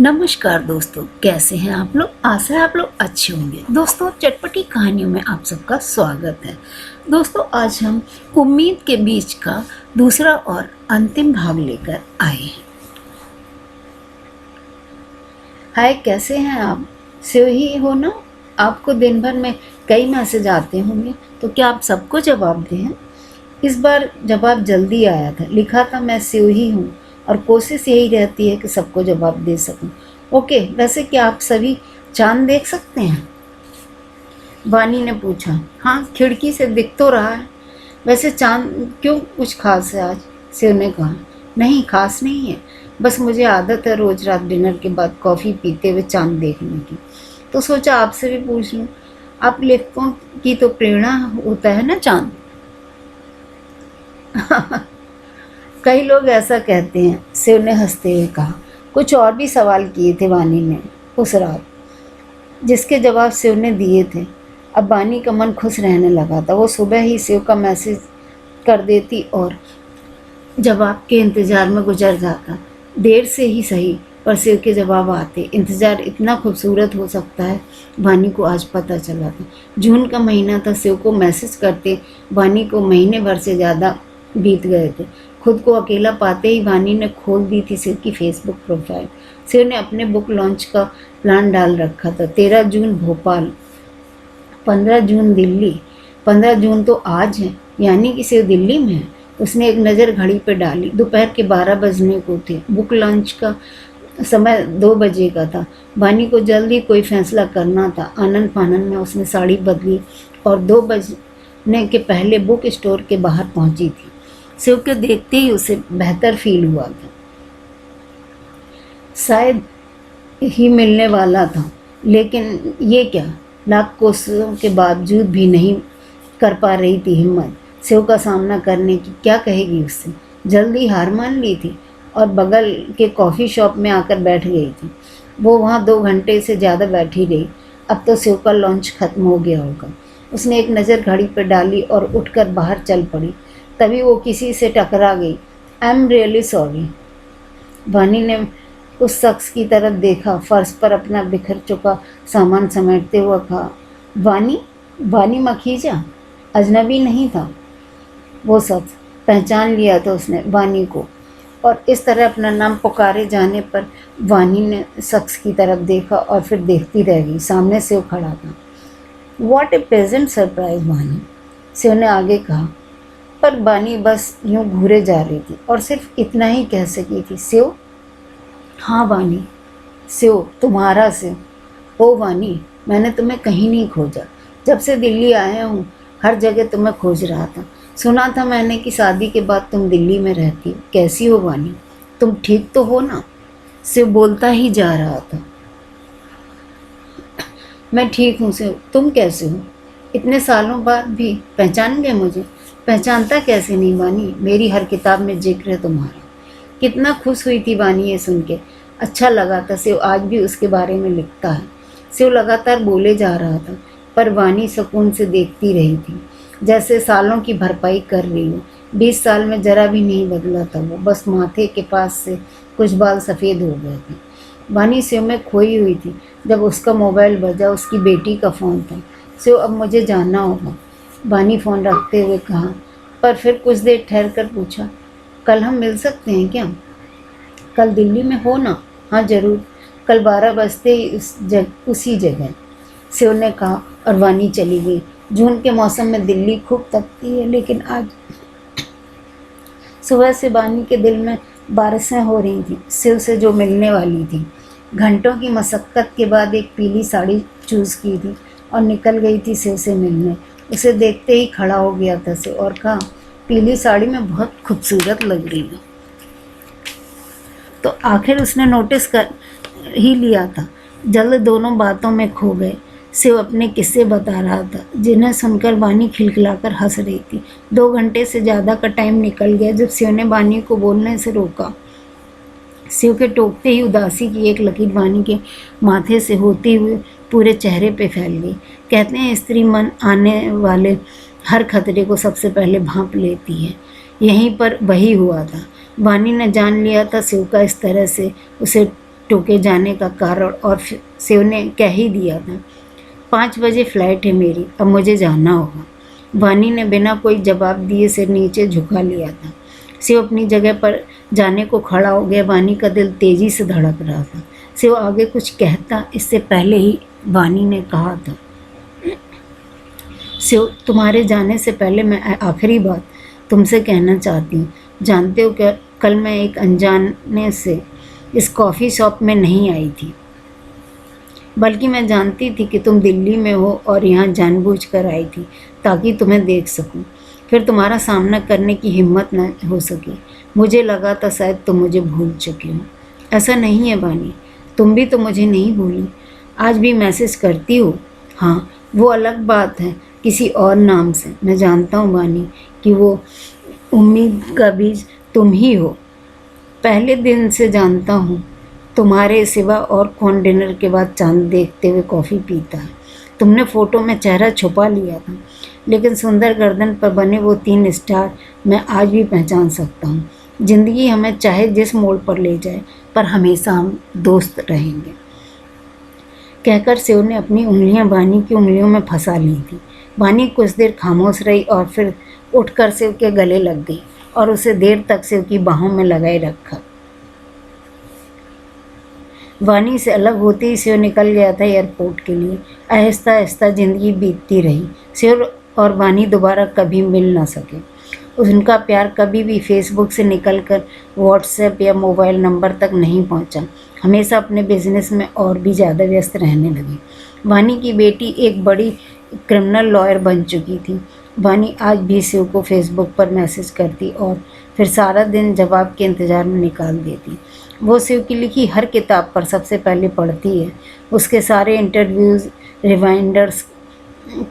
नमस्कार दोस्तों, कैसे हैं आप लोग। आशा है आप लोग अच्छे होंगे। दोस्तों, चटपटी कहानियों में आप सबका स्वागत है। दोस्तों, आज हम उम्मीद के बीच का दूसरा और अंतिम भाग लेकर आए हैं। हाय, कैसे हैं आप। सही हो ना। आपको दिन भर में कई मैसेज आते होंगे, तो क्या आप सबको जवाब दें। इस बार जवाब जल्दी आया था। लिखा था, मैं ही हूँ और कोशिश यही रहती है कि सबको जवाब दे सकूं। ओके, वैसे क्या आप सभी चांद देख सकते हैं। वानी ने पूछा। हाँ, खिड़की से दिख तो रहा है। वैसे चांद क्यों, कुछ खास है आज। शिव ने कहा। नहीं, खास नहीं है, बस मुझे आदत है रोज रात डिनर के बाद कॉफ़ी पीते हुए चांद देखने की, तो सोचा आपसे भी पूछ लूँ। आप लेखकों की तो प्रेरणा होता है ना चांद। कई लोग ऐसा कहते हैं, शिव ने हंसते हुए कहा। कुछ और भी सवाल किए थे वानी ने उस रात, जिसके जवाब शिव ने दिए थे। अब वानी का मन खुश रहने लगा था। वो सुबह ही शिव का मैसेज कर देती और जवाब के इंतज़ार में गुजर जाता। देर से ही सही, पर शिव के जवाब आते। इंतज़ार इतना खूबसूरत हो सकता है, वानी को आज पता चला था। जून का महीना था। शिव को मैसेज करते वानी को महीने भर से ज़्यादा बीत गए थे। खुद को अकेला पाते ही वानी ने खोल दी थी शिव की फेसबुक प्रोफाइल। शिव ने अपने बुक लॉन्च का प्लान डाल रखा था। 13 जून भोपाल, 15 जून दिल्ली। 15 जून तो आज है, यानी कि शिव दिल्ली में है। उसने एक नज़र घड़ी पर डाली। दोपहर के 12 बजने को थे। बुक लॉन्च का समय 2 बजे का था। वानी को जल्द ही कोई फैसला करना था। आनन फानन में उसने साड़ी बदली और 2 बजने के पहले बुक स्टोर के बाहर पहुंची थी। शिव के देखते ही उसे बेहतर फील हुआ था। शायद ही मिलने वाला था, लेकिन ये क्या, लाख कोशिशों के बावजूद भी नहीं कर पा रही थी हिम्मत शिव का सामना करने की। क्या कहेगी उससे। जल्दी हार मान ली थी और बगल के कॉफ़ी शॉप में आकर बैठ गई थी। वो वहाँ 2 घंटे से ज़्यादा बैठी रही। अब तो शिव का लॉन्च खत्म हो गया होगा। उसने एक नज़र घड़ी पर डाली और उठकर बाहर चल पड़ी। तभी वो किसी से टकरा गई। I am really sorry. वानी ने उस शख्स की तरफ देखा, फर्श पर अपना बिखर चुका सामान समेटते हुए कहा। वानी, वानी मखीजा। अजनबी नहीं था वो शख्स। पहचान लिया था उसने वानी को, और इस तरह अपना नाम पुकारे जाने पर वानी ने शख्स की तरफ देखा और फिर देखती रह गई। सामने शिव खड़ा था। व्हाट ए प्लेजेंट सरप्राइज वानी, शिव ने आगे कहा। पर वानी बस यूं घूरे जा रही थी और सिर्फ इतना ही कह सकी थी, शिव। हाँ वानी, शिव, तुम्हारा शिव। ओ वानी, मैंने तुम्हें कहीं नहीं खोजा। जब से दिल्ली आया हूँ हर जगह तुम्हें खोज रहा था। सुना था मैंने कि शादी के बाद तुम दिल्ली में रहती हो। कैसी हो वानी, तुम ठीक तो हो ना। शिव बोलता ही जा रहा था। मैं ठीक हूँ शिव, तुम कैसे हो। इतने सालों बाद भी पहचान गए मुझे। पहचानता कैसे नहीं वानी, मेरी हर किताब में जिक्र है तुम्हारा। कितना खुश हुई थी वानी ये सुन के। अच्छा लगा था शिव आज भी उसके बारे में लिखता है। शिव लगातार बोले जा रहा था, पर वानी सुकून से देखती रही थी, जैसे सालों की भरपाई कर रही हो। 20 साल में जरा भी नहीं बदला था वो। बस माथे के पास से कुछ बाल सफ़ेद हो गए थे। वानी शिव में खोई हुई थी। जब उसका मोबाइल बजा, उसकी बेटी का फ़ोन था। शिव, अब मुझे जाना होगा, वानी फ़ोन रखते हुए कहा, पर फिर कुछ देर ठहर कर पूछा, कल हम मिल सकते हैं क्या। कल दिल्ली में हो ना। हाँ ज़रूर, कल 12 बजते ही उसी जगह, शिव ने कहा और वानी चली गई। जून के मौसम में दिल्ली खूब तपती है, लेकिन आज सुबह से वानी के दिल में बारिशें हो रही थी। शिव से जो मिलने वाली थी। घंटों की मशक्क़त के बाद एक पीली साड़ी चूज़ की थी और निकल गई थी शिव से मिलने। उसे देखते ही खड़ा हो गया था शिव और कहा, पीली साड़ी में बहुत खूबसूरत लग रही है। तो आखिर उसने नोटिस कर ही लिया था। जल्द दोनों बातों में खो गए। शिव अपने किस्से बता रहा था, जिन्हें सुनकर वानी खिलखिलाकर हंस रही थी। 2 घंटे से ज़्यादा का टाइम निकल गया जब शिव ने वानी को बोलने से रोका। शिव के टोकते ही उदासी की एक लकीर वानी के माथे से होते हुए पूरे चेहरे पे फैल गई। कहते हैं स्त्री मन आने वाले हर खतरे को सबसे पहले भांप लेती है। यहीं पर वही हुआ था। वानी ने जान लिया था शिव का इस तरह से उसे टोके जाने का कारण और शिव ने कह ही दिया था 5 बजे फ्लाइट है मेरी, अब मुझे जाना होगा। वानी ने बिना कोई जवाब दिए सिर नीचे झुका लिया था। शिव अपनी जगह पर जाने को खड़ा हो गया। वानी का दिल तेजी से धड़क रहा था। शिव आगे कुछ कहता इससे पहले ही वानी ने कहा था, शिव तुम्हारे जाने से पहले मैं आखिरी बात तुमसे कहना चाहती हूँ। जानते हो क्या, कल मैं एक अनजाने से इस कॉफ़ी शॉप में नहीं आई थी, बल्कि मैं जानती थी कि तुम दिल्ली में हो और यहाँ जानबूझकर आई थी ताकि तुम्हें देख सकूं, फिर तुम्हारा सामना करने की हिम्मत न हो सकी। मुझे लगा था शायद तुम मुझे भूल चुकी हो। ऐसा नहीं है वानी, तुम भी तो मुझे नहीं भूली। आज भी मैसेज करती हो, हाँ वो अलग बात है, किसी और नाम से। मैं जानता हूँ वानी कि वो उम्मीद का बीज तुम ही हो। पहले दिन से जानता हूँ तुम्हारे सिवा और कौन डिनर के बाद चांद देखते हुए कॉफ़ी पीता है। तुमने फ़ोटो में चेहरा छुपा लिया था, लेकिन सुंदर गर्दन पर बने वो 3 स्टार मैं आज भी पहचान सकता हूँ। ज़िंदगी हमें चाहे जिस मोड़ पर ले जाए, पर हमेशा हम दोस्त रहेंगे। कहकर शिव ने अपनी उंगलियां वानी की उंगलियों में फंसा ली थी। वानी कुछ देर खामोश रही और फिर उठकर शिव के गले लग गई और उसे देर तक शिव की बाहों में लगाए रखा। वानी से अलग होते ही शिव निकल गया था एयरपोर्ट के लिए। आहिस्ता आहिस्ता ज़िंदगी बीतती रही। शिव और वानी दोबारा कभी मिल ना सके। उनका प्यार कभी भी फेसबुक से निकलकर व्हाट्सएप या मोबाइल नंबर तक नहीं पहुंचा। हमेशा अपने बिजनेस में और भी ज़्यादा व्यस्त रहने लगे। वानी की बेटी एक बड़ी क्रिमिनल लॉयर बन चुकी थी। वानी आज भी शिव को फेसबुक पर मैसेज करती और फिर सारा दिन जवाब के इंतज़ार में निकाल देती। वो शिव की लिखी हर किताब पर सबसे पहले पढ़ती है, उसके सारे इंटरव्यूज़ रिमाइंडर्स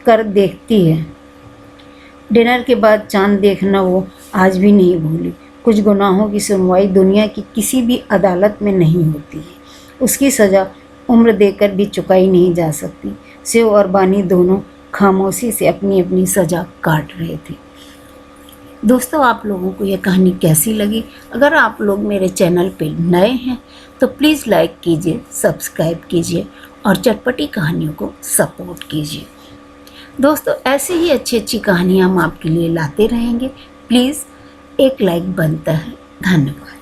कर देखती है। डिनर के बाद चांद देखना वो आज भी नहीं भूली। कुछ गुनाहों की सुनवाई दुनिया की किसी भी अदालत में नहीं होती है, उसकी सज़ा उम्र देकर भी चुकाई नहीं जा सकती। शिव और वानी दोनों खामोशी से अपनी अपनी सज़ा काट रहे थे। दोस्तों, आप लोगों को यह कहानी कैसी लगी? अगर आप लोग मेरे चैनल पे नए हैं तो प्लीज़ लाइक कीजिए, सब्सक्राइब कीजिए और चटपटी कहानियों को सपोर्ट कीजिए। दोस्तों, ऐसे ही अच्छी अच्छी कहानियाँ हम आपके लिए लाते रहेंगे। प्लीज़ एक लाइक बनता है। धन्यवाद।